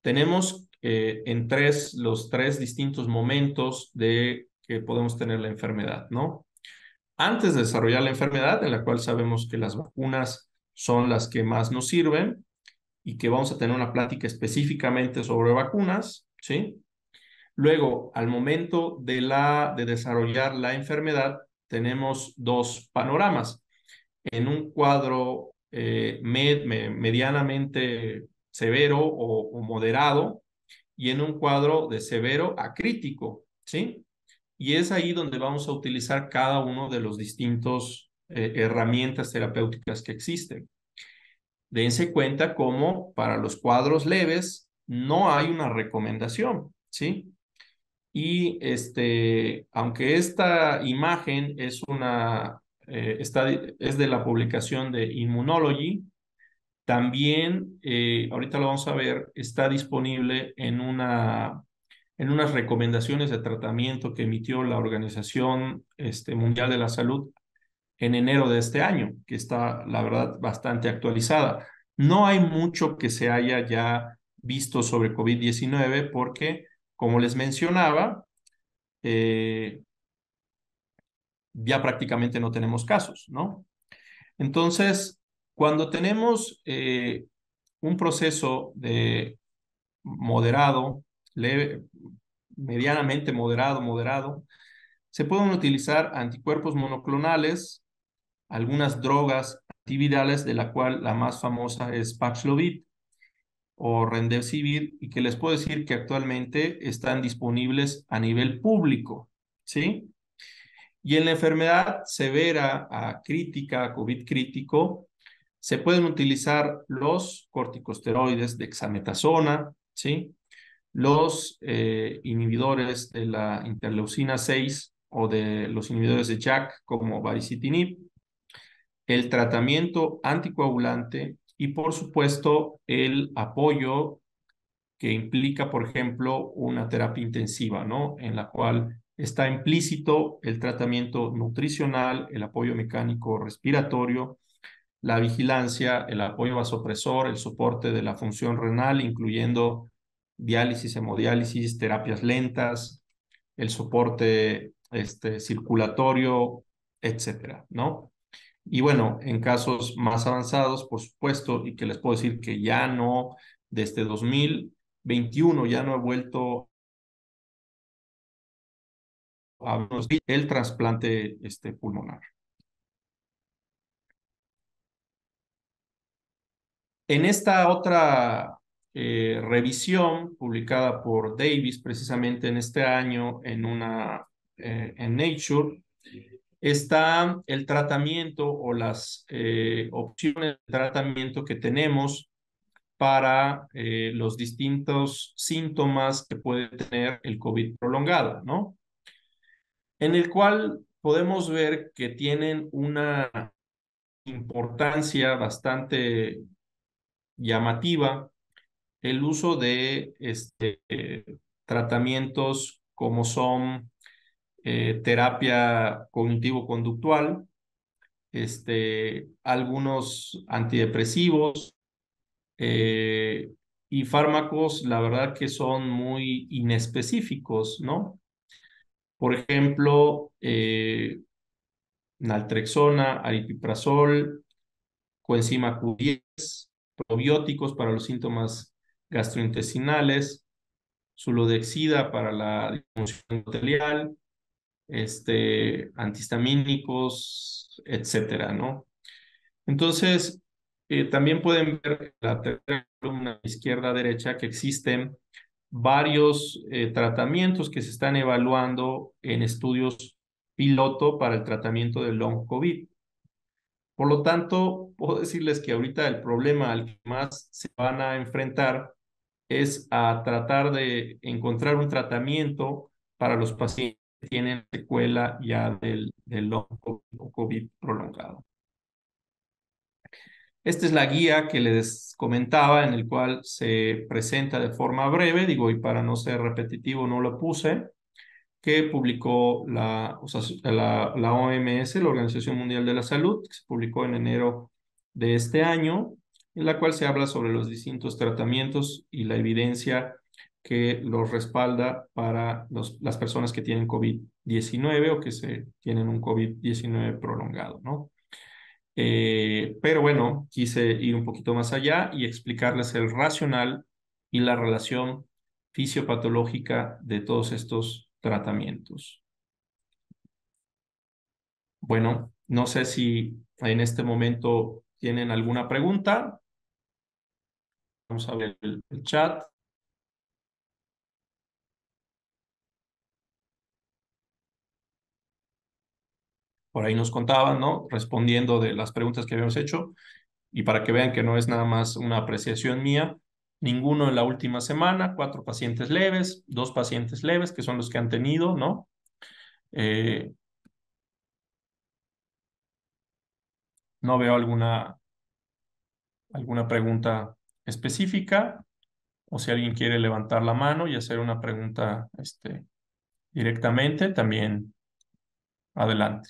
tenemos los tres distintos momentos de que podemos tener la enfermedad, ¿no? Antes de desarrollar la enfermedad, en la cual sabemos que las vacunas son las que más nos sirven y que vamos a tener una plática específicamente sobre vacunas, ¿sí? Luego, al momento de desarrollar la enfermedad, tenemos dos panoramas. En un cuadro medianamente severo o moderado, y en un cuadro de severo a crítico, ¿sí? Y es ahí donde vamos a utilizar cada uno de los distintos herramientas terapéuticas que existen. dense cuenta cómo para los cuadros leves no hay una recomendación, ¿sí? Y aunque esta imagen es de la publicación de Immunology, también, ahorita lo vamos a ver, está disponible en unas recomendaciones de tratamiento que emitió la Organización Mundial de la Salud en enero de este año, que está, la verdad, bastante actualizada. No hay mucho que se haya ya visto sobre COVID-19 porque, como les mencionaba, eh, ya prácticamente no tenemos casos, ¿no? Entonces, cuando tenemos un proceso de moderado, leve, medianamente moderado, se pueden utilizar anticuerpos monoclonales, algunas drogas antivirales, de la cual la más famosa es Paxlovid o Remdesivir, y que les puedo decir que actualmente están disponibles a nivel público, ¿sí? Y en la enfermedad severa a crítica, a COVID crítico, se pueden utilizar los corticosteroides dexametasona, ¿sí? Los inhibidores de la interleucina 6 o de los inhibidores de JAK como baricitinib, el tratamiento anticoagulante y por supuesto el apoyo que implica, por ejemplo, una terapia intensiva, ¿no? En la cual está implícito el tratamiento nutricional, el apoyo mecánico respiratorio, la vigilancia, el apoyo vasopresor, el soporte de la función renal, incluyendo diálisis, hemodiálisis, terapias lentas, el soporte circulatorio, etcétera, ¿no? Y bueno, en casos más avanzados, por supuesto, y que les puedo decir que ya no, desde 2021 ya no he vuelto a el trasplante pulmonar. En esta otra revisión publicada por Davis precisamente en este año en Nature, está el tratamiento o las opciones de tratamiento que tenemos para los distintos síntomas que puede tener el COVID prolongado, ¿no? En el cual podemos ver que tienen una importancia bastante llamativa el uso de tratamientos como son terapia cognitivo-conductual, algunos antidepresivos, eh, y fármacos, la verdad que son muy inespecíficos, ¿no? Por ejemplo, naltrexona, aripiprazol, coenzima Q10, probióticos para los síntomas gastrointestinales, sulodexida para la disfunción endotelial, antihistamínicos, etcétera, ¿no? Entonces, también pueden ver en la tercera columna izquierda a derecha que existen varios tratamientos que se están evaluando en estudios piloto para el tratamiento del long COVID. Por lo tanto, puedo decirles que ahorita el problema al que más se van a enfrentar es a tratar de encontrar un tratamiento para los pacientes que tienen secuela ya del long COVID o COVID prolongado. Esta es la guía que les comentaba, en el cual se presenta de forma breve, digo, y para no ser repetitivo no lo puse, que publicó la OMS, la Organización Mundial de la Salud, que se publicó en enero de este año, en la cual se habla sobre los distintos tratamientos y la evidencia que los respalda para las personas que tienen COVID-19 o que tienen un COVID-19 prolongado, ¿no? Pero bueno, quise ir un poquito más allá y explicarles el racional y la relación fisiopatológica de todos estos tratamientos. Bueno, no sé si en este momento tienen alguna pregunta. Vamos a ver el chat. Por ahí nos contaban, ¿no? Respondiendo de las preguntas que habíamos hecho. Y para que vean que no es nada más una apreciación mía, ninguno en la última semana, 4 pacientes leves, 2 pacientes leves, que son los que han tenido, ¿no? Eh, no veo alguna pregunta específica, o si alguien quiere levantar la mano y hacer una pregunta directamente, también adelante.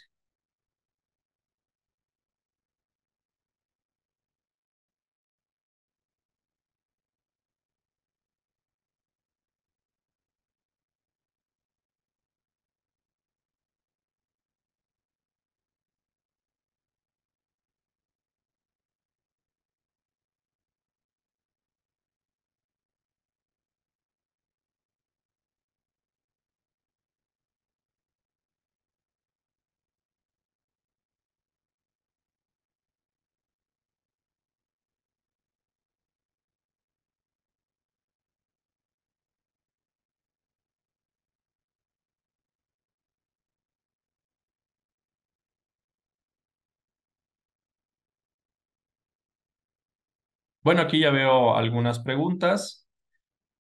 Bueno, aquí ya veo algunas preguntas.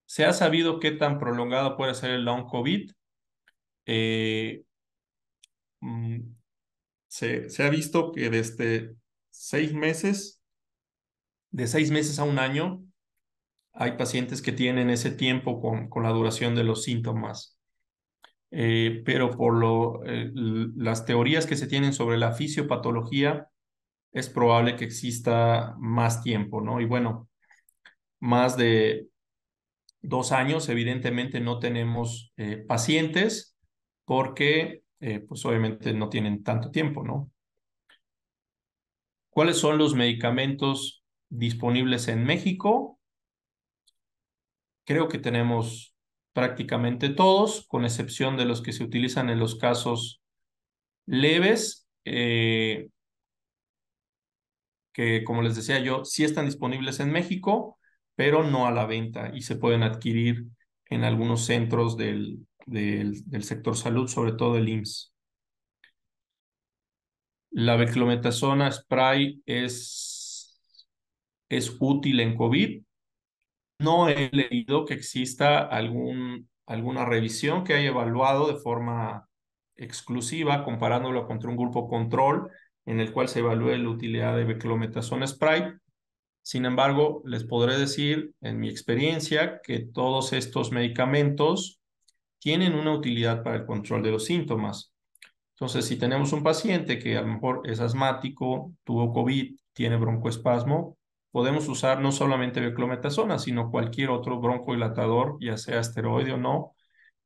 ¿Se ha sabido qué tan prolongado puede ser el long COVID? Eh, mm, se ha visto que desde 6 meses, de 6 meses a un año, hay pacientes que tienen ese tiempo con la duración de los síntomas. Pero las teorías que se tienen sobre la fisiopatología, es probable que exista más tiempo, ¿no? Y bueno, más de 2 años, evidentemente no tenemos pacientes porque, pues obviamente no tienen tanto tiempo, ¿no? ¿Cuáles son los medicamentos disponibles en México? Creo que tenemos prácticamente todos, con excepción de los que se utilizan en los casos leves, que como les decía yo, sí están disponibles en México, pero no a la venta y se pueden adquirir en algunos centros del sector salud, sobre todo el IMSS. La beclometasona spray es útil en COVID. No he leído que exista alguna revisión que haya evaluado de forma exclusiva, comparándolo contra un grupo control, en el cual se evalúe la utilidad de beclometasona spray. Sin embargo, les podré decir, en mi experiencia, que todos estos medicamentos tienen una utilidad para el control de los síntomas. Entonces, si tenemos un paciente que a lo mejor es asmático, tuvo COVID, tiene broncoespasmo, podemos usar no solamente beclometasona, sino cualquier otro broncodilatador, ya sea esteroide o no,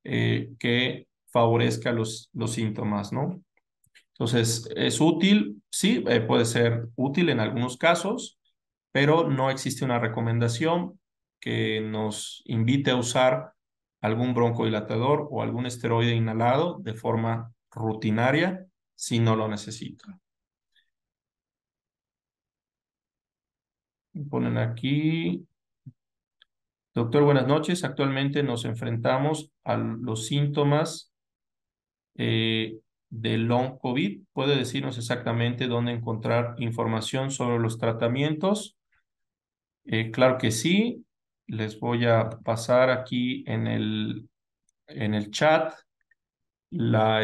que favorezca los síntomas, ¿no? Entonces, ¿es útil? Sí, puede ser útil en algunos casos, pero no existe una recomendación que nos invite a usar algún broncodilatador o algún esteroide inhalado de forma rutinaria si no lo necesita. Ponen aquí, doctor, buenas noches. Actualmente nos enfrentamos a los síntomas de long COVID. ¿Puede decirnos exactamente dónde encontrar información sobre los tratamientos? Claro que sí. Les voy a pasar aquí en el chat la,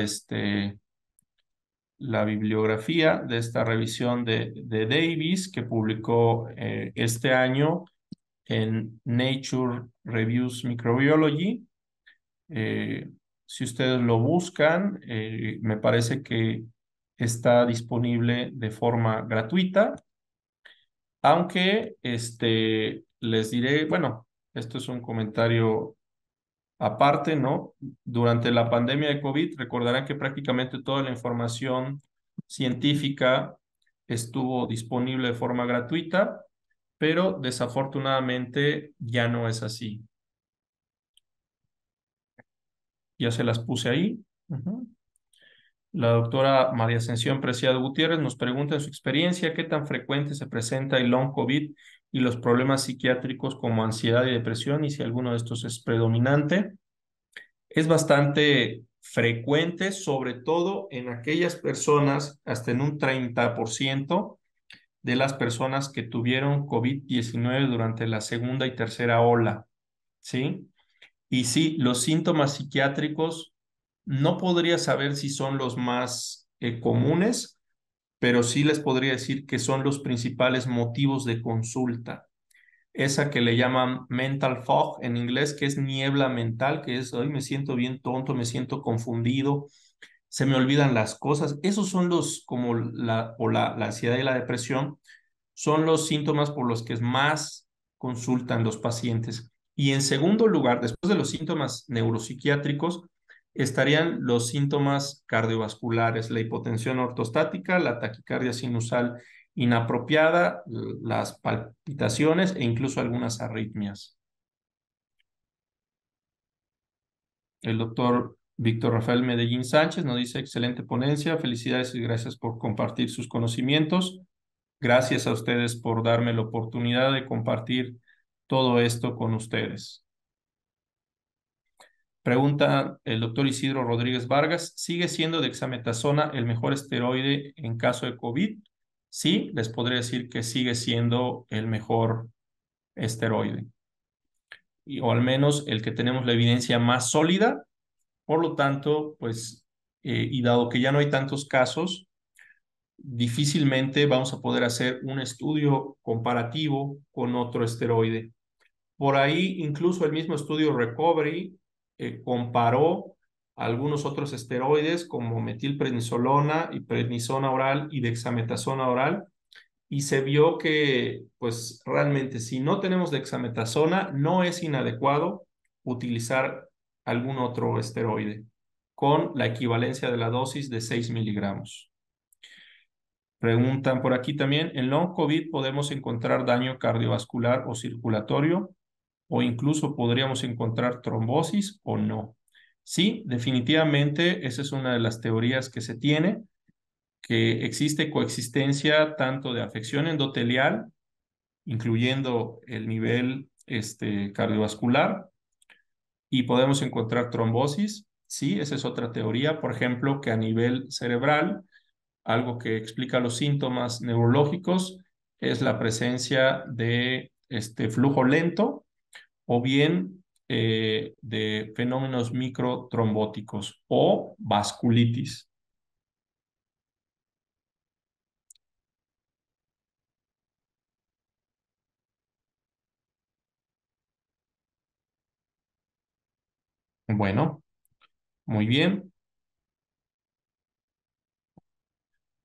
la bibliografía de esta revisión de Davis que publicó este año en Nature Reviews Microbiology. Eh, si ustedes lo buscan, me parece que está disponible de forma gratuita, aunque les diré, bueno, esto es un comentario aparte, ¿no? Durante la pandemia de COVID, recordarán que prácticamente toda la información científica estuvo disponible de forma gratuita, pero desafortunadamente ya no es así. Ya se las puse ahí. Ujú. La doctora María Ascensión Preciado Gutiérrez nos pregunta en su experiencia qué tan frecuente se presenta el long COVID y los problemas psiquiátricos como ansiedad y depresión y si alguno de estos es predominante. Es bastante frecuente, sobre todo en aquellas personas, hasta en un 30%, de las personas que tuvieron COVID-19 durante la segunda y tercera ola, ¿sí? Y sí, los síntomas psiquiátricos no podría saber si son los más comunes, pero sí les podría decir que son los principales motivos de consulta. Esa que le llaman mental fog en inglés, que es niebla mental, que es, hoy me siento bien tonto, me siento confundido, se me olvidan las cosas. Esos son los, como la ansiedad y la depresión, son los síntomas por los que más consultan los pacientes. Y en segundo lugar, después de los síntomas neuropsiquiátricos, estarían los síntomas cardiovasculares, la hipotensión ortostática, la taquicardia sinusal inapropiada, las palpitaciones e incluso algunas arritmias. El doctor Víctor Rafael Medellín Sánchez nos dice, excelente ponencia, felicidades y gracias por compartir sus conocimientos. Gracias a ustedes por darme la oportunidad de compartir todo esto con ustedes. Pregunta el doctor Isidro Rodríguez Vargas, ¿sigue siendo dexametasona el mejor esteroide en caso de COVID? Sí, les podría decir que sigue siendo el mejor esteroide, o al menos el que tenemos la evidencia más sólida. Por lo tanto, pues, y dado que ya no hay tantos casos, difícilmente vamos a poder hacer un estudio comparativo con otro esteroide. Por ahí, incluso el mismo estudio Recovery comparó algunos otros esteroides como metilprednisolona y prednisona oral y dexametasona oral y se vio que, pues realmente, si no tenemos dexametasona, no es inadecuado utilizar algún otro esteroide con la equivalencia de la dosis de 6 miligramos. Preguntan por aquí también, ¿en long COVID podemos encontrar daño cardiovascular o circulatorio? O incluso podríamos encontrar trombosis o no. Sí, definitivamente, esa es una de las teorías que se tiene, que existe coexistencia tanto de afección endotelial, incluyendo el nivel cardiovascular, y podemos encontrar trombosis. Sí, esa es otra teoría, por ejemplo, que a nivel cerebral, algo que explica los síntomas neurológicos es la presencia de flujo lento o bien de fenómenos microtrombóticos o vasculitis. Bueno, muy bien.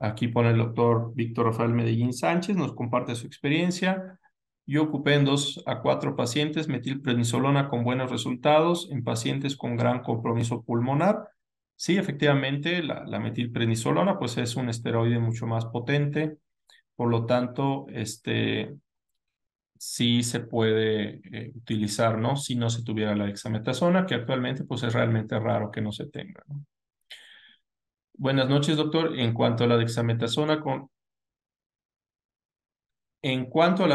Aquí pone el doctor Víctor Rafael Medellín Sánchez, nos comparte su experiencia. Yo ocupé en 2 a 4 pacientes metilprednisolona con buenos resultados en pacientes con gran compromiso pulmonar. Sí, efectivamente, la metilprednisolona pues es un esteroide mucho más potente, por lo tanto, sí se puede utilizar, ¿no? Si no se tuviera la dexametasona, que actualmente pues es realmente raro que no se tenga, ¿no? Buenas noches, doctor. En cuanto a la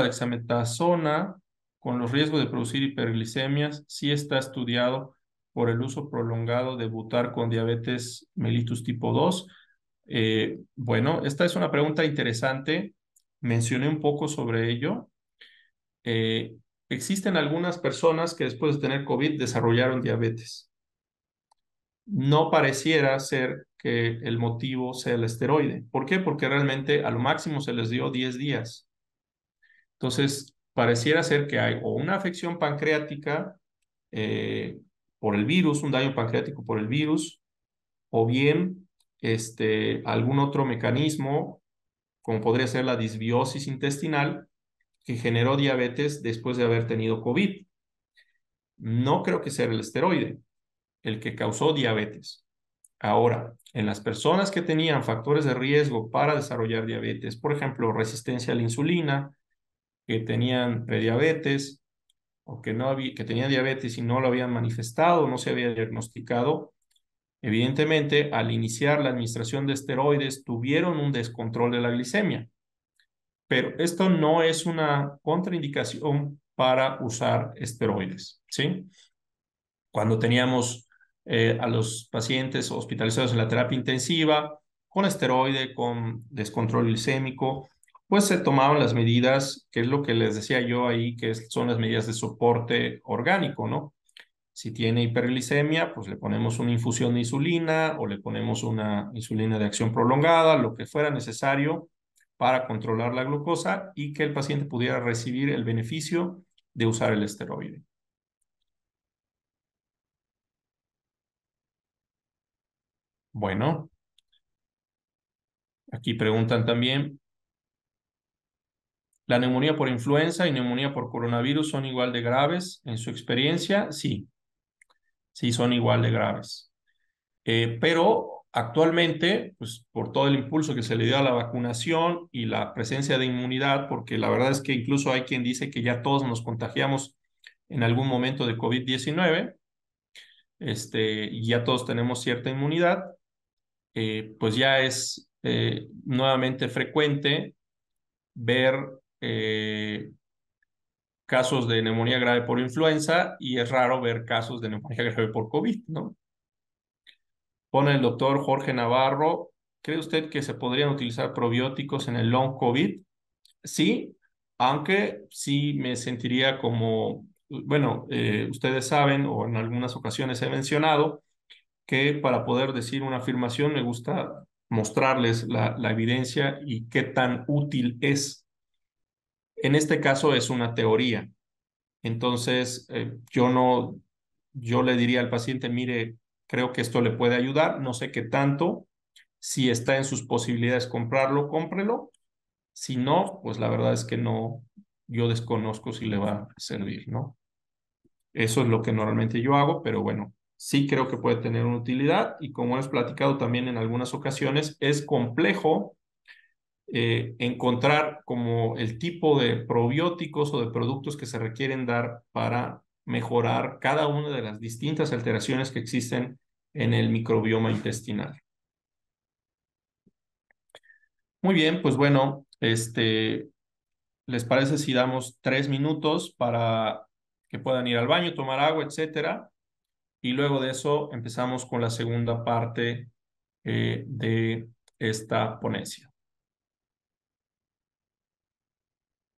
dexametasona, con los riesgos de producir hiperglicemias, sí está estudiado por el uso prolongado de butar con diabetes mellitus tipo 2. Bueno, esta es una pregunta interesante. Mencioné un poco sobre ello. Eh, Existen algunas personas que después de tener COVID desarrollaron diabetes. No pareciera ser que el motivo sea el esteroide. ¿Por qué? Porque realmente a lo máximo se les dio 10 días. Entonces, pareciera ser que hay o una afección pancreática por el virus, un daño pancreático por el virus, o bien algún otro mecanismo, como podría ser la disbiosis intestinal, que generó diabetes después de haber tenido COVID. No creo que sea el esteroide el que causó diabetes. Ahora, en las personas que tenían factores de riesgo para desarrollar diabetes, por ejemplo, resistencia a la insulina, que tenían prediabetes o que tenían diabetes y no lo habían manifestado, no se había diagnosticado, evidentemente, al iniciar la administración de esteroides, tuvieron un descontrol de la glicemia. Pero esto no es una contraindicación para usar esteroides, ¿sí? Cuando teníamos a los pacientes hospitalizados en la terapia intensiva, con esteroide, con descontrol glicémico, pues se tomaban las medidas, que es lo que les decía yo ahí, son las medidas de soporte orgánico, ¿no? Si tiene hiperglicemia, pues le ponemos una infusión de insulina o le ponemos una insulina de acción prolongada, lo que fuera necesario para controlar la glucosa y que el paciente pudiera recibir el beneficio de usar el esteroide. Bueno, aquí preguntan también, ¿la neumonía por influenza y neumonía por coronavirus son igual de graves en su experiencia? Sí, sí son igual de graves. Pero actualmente, pues por todo el impulso que se le dio a la vacunación y la presencia de inmunidad, porque la verdad es que incluso hay quien dice que ya todos nos contagiamos en algún momento de COVID-19, y ya todos tenemos cierta inmunidad, pues ya es nuevamente frecuente ver casos de neumonía grave por influenza y es raro ver casos de neumonía grave por COVID, ¿no? Pone el doctor Jorge Navarro, ¿cree usted que se podrían utilizar probióticos en el long COVID? Sí, aunque sí me sentiría como, bueno, ustedes saben o en algunas ocasiones he mencionado que para poder decir una afirmación me gusta mostrarles la evidencia y qué tan útil es. En este caso es una teoría. Entonces, yo le diría al paciente, mire, creo que esto le puede ayudar, no sé qué tanto, si está en sus posibilidades comprarlo, cómprelo, si no, pues la verdad es que no, yo desconozco si le va a servir, ¿no? Eso es lo que normalmente yo hago, pero bueno, sí creo que puede tener una utilidad y como hemos platicado también en algunas ocasiones, es complejo encontrar como el tipo de probióticos o de productos que se requieren dar para mejorar cada una de las distintas alteraciones que existen en el microbioma intestinal. Muy bien, pues bueno, ¿les parece si damos 3 minutos para que puedan ir al baño, tomar agua, etcétera? Y luego de eso empezamos con la segunda parte de esta ponencia.